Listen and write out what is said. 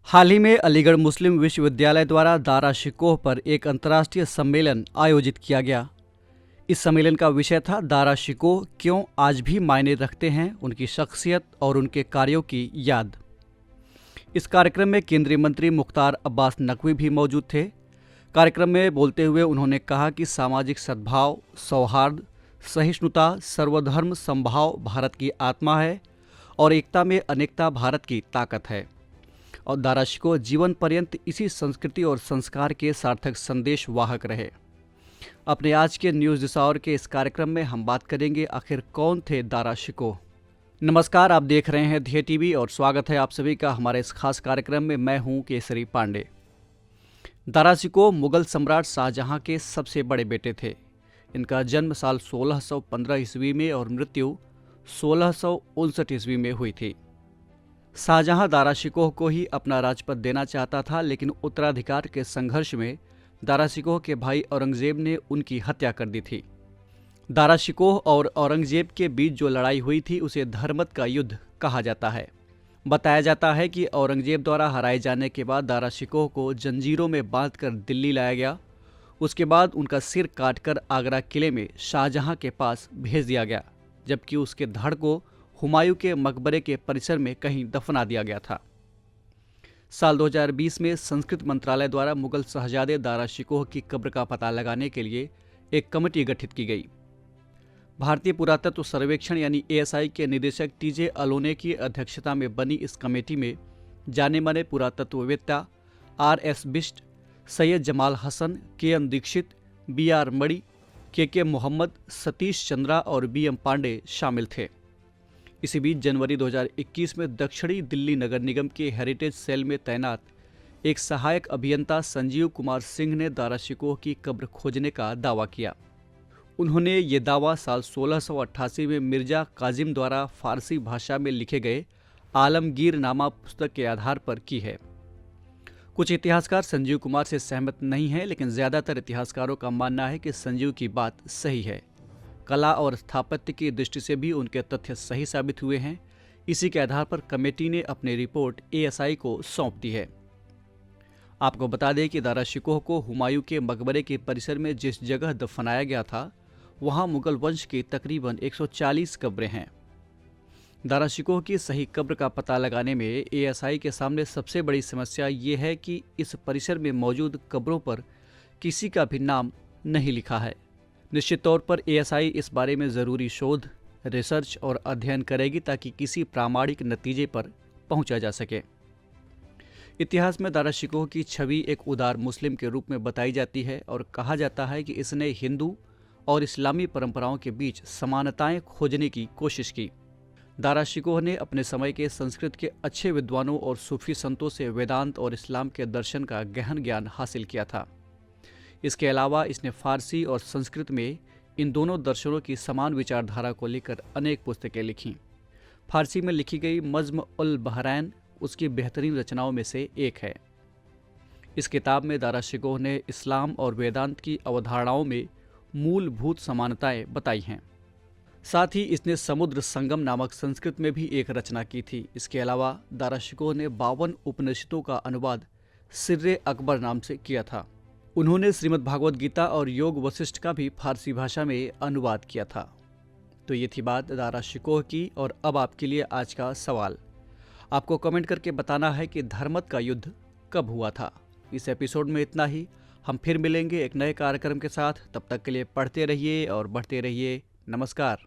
हाल ही में अलीगढ़ मुस्लिम विश्वविद्यालय द्वारा दारा शिकोह पर एक अंतर्राष्ट्रीय सम्मेलन आयोजित किया गया। इस सम्मेलन का विषय था दारा शिकोह क्यों आज भी मायने रखते हैं, उनकी शख्सियत और उनके कार्यों की याद। इस कार्यक्रम में केंद्रीय मंत्री मुख्तार अब्बास नकवी भी मौजूद थे। कार्यक्रम में बोलते हुए उन्होंने कहा कि सामाजिक सद्भाव, सौहार्द, सहिष्णुता, सर्वधर्म समभाव भारत की आत्मा है और एकता में अनेकता भारत की ताकत है। और दारा शिकोह जीवन पर्यंत इसी संस्कृति और संस्कार के सार्थक संदेश वाहक रहे। अपने आज के न्यूज़ दिस आवर के इस कार्यक्रम में हम बात करेंगे आखिर कौन थे दारा शिकोह। नमस्कार, आप देख रहे हैं ध्येय टीवी और स्वागत है आप सभी का हमारे इस खास कार्यक्रम में। मैं हूं केसरी पांडे। दारा शिकोह मुगल सम्राट शाहजहां के सबसे बड़े बेटे थे। इनका जन्म साल 1615 ईस्वी में और मृत्यु 1659 ईस्वी में हुई थी। शाहजहां दारा शिकोह को ही अपना राजपद देना चाहता था, लेकिन उत्तराधिकार के संघर्ष में दारा शिकोह के भाई औरंगजेब ने उनकी हत्या कर दी थी। दारा शिकोह और औरंगजेब के बीच जो लड़ाई हुई थी उसे धर्मत का युद्ध कहा जाता है। बताया जाता है कि औरंगजेब द्वारा हराए जाने के बाद दारा शिकोह को जंजीरों में बांधकर दिल्ली लाया गया। उसके बाद उनका सिर काटकर आगरा किले में शाहजहां के पास भेज दिया गया, जबकि उसके धड़ को हुमायूं के मकबरे के परिसर में कहीं दफना दिया गया था। साल 2020 में संस्कृत मंत्रालय द्वारा मुगल शहजादे दारा शिकोह की कब्र का पता लगाने के लिए एक कमेटी गठित की गई। भारतीय पुरातत्व सर्वेक्षण यानी ASI के निदेशक TJ अलोने की अध्यक्षता में बनी इस कमेटी में जाने माने पुरातत्ववेत्ता RS Bisht, Syed Jamal Hasan, KM Dixit, BR मणि, KK मोहम्मद, सतीश चंद्रा और BM पांडे शामिल थे। इसी बीच जनवरी 2021 में दक्षिणी दिल्ली नगर निगम के हेरिटेज सेल में तैनात एक सहायक अभियंता संजीव कुमार सिंह ने दारा शिकोह की कब्र खोजने का दावा किया। उन्होंने ये दावा साल 1688 में मिर्जा काजिम द्वारा फारसी भाषा में लिखे गए आलमगीर नामा पुस्तक के आधार पर की है। कुछ इतिहासकार संजीव कुमार से सहमत नहीं हैं, लेकिन ज़्यादातर इतिहासकारों का मानना है कि संजीव की बात सही है। कला और स्थापत्य की दृष्टि से भी उनके तथ्य सही साबित हुए हैं। इसी के आधार पर कमेटी ने अपनी रिपोर्ट ASI को सौंप दी है। आपको बता दें कि दारा शिकोह को हुमायूं के मकबरे के परिसर में जिस जगह दफनाया गया था, वहां मुगल वंश की तकरीबन 140 कब्रें हैं। दारा शिकोह की सही कब्र का पता लगाने में ASI के सामने सबसे बड़ी समस्या ये है कि इस परिसर में मौजूद कब्रों पर किसी का भी नाम नहीं लिखा है। निश्चित तौर पर ASI इस बारे में ज़रूरी शोध, रिसर्च और अध्ययन करेगी ताकि किसी प्रामाणिक नतीजे पर पहुंचा जा सके। इतिहास में दारा शिकोह की छवि एक उदार मुस्लिम के रूप में बताई जाती है और कहा जाता है कि इसने हिंदू और इस्लामी परंपराओं के बीच समानताएं खोजने की कोशिश की। दारा शिकोह ने अपने समय के संस्कृत के अच्छे विद्वानों और सूफी संतों से वेदांत और इस्लाम के दर्शन का गहन ज्ञान हासिल किया था। इसके अलावा इसने फारसी और संस्कृत में इन दोनों दर्शनों की समान विचारधारा को लेकर अनेक पुस्तकें लिखीं। फारसी में लिखी गई मज्म उल बहरैन उसकी बेहतरीन रचनाओं में से एक है। इस किताब में दारा शिकोह ने इस्लाम और वेदांत की अवधारणाओं में मूलभूत समानताएं बताई हैं। साथ ही इसने समुद्र संगम नामक संस्कृत में भी एक रचना की थी। इसके अलावा दारा शिकोह ने 52 उपनिषदों का अनुवाद सिर्रे अकबर नाम से किया था। उन्होंने श्रीमद् भागवत गीता और योग वशिष्ठ का भी फारसी भाषा में अनुवाद किया था। तो ये थी बात दारा शिकोह की। और अब आपके लिए आज का सवाल, आपको कमेंट करके बताना है कि धर्मत का युद्ध कब हुआ था। इस एपिसोड में इतना ही। हम फिर मिलेंगे एक नए कार्यक्रम के साथ। तब तक के लिए पढ़ते रहिए और बढ़ते रहिए। नमस्कार।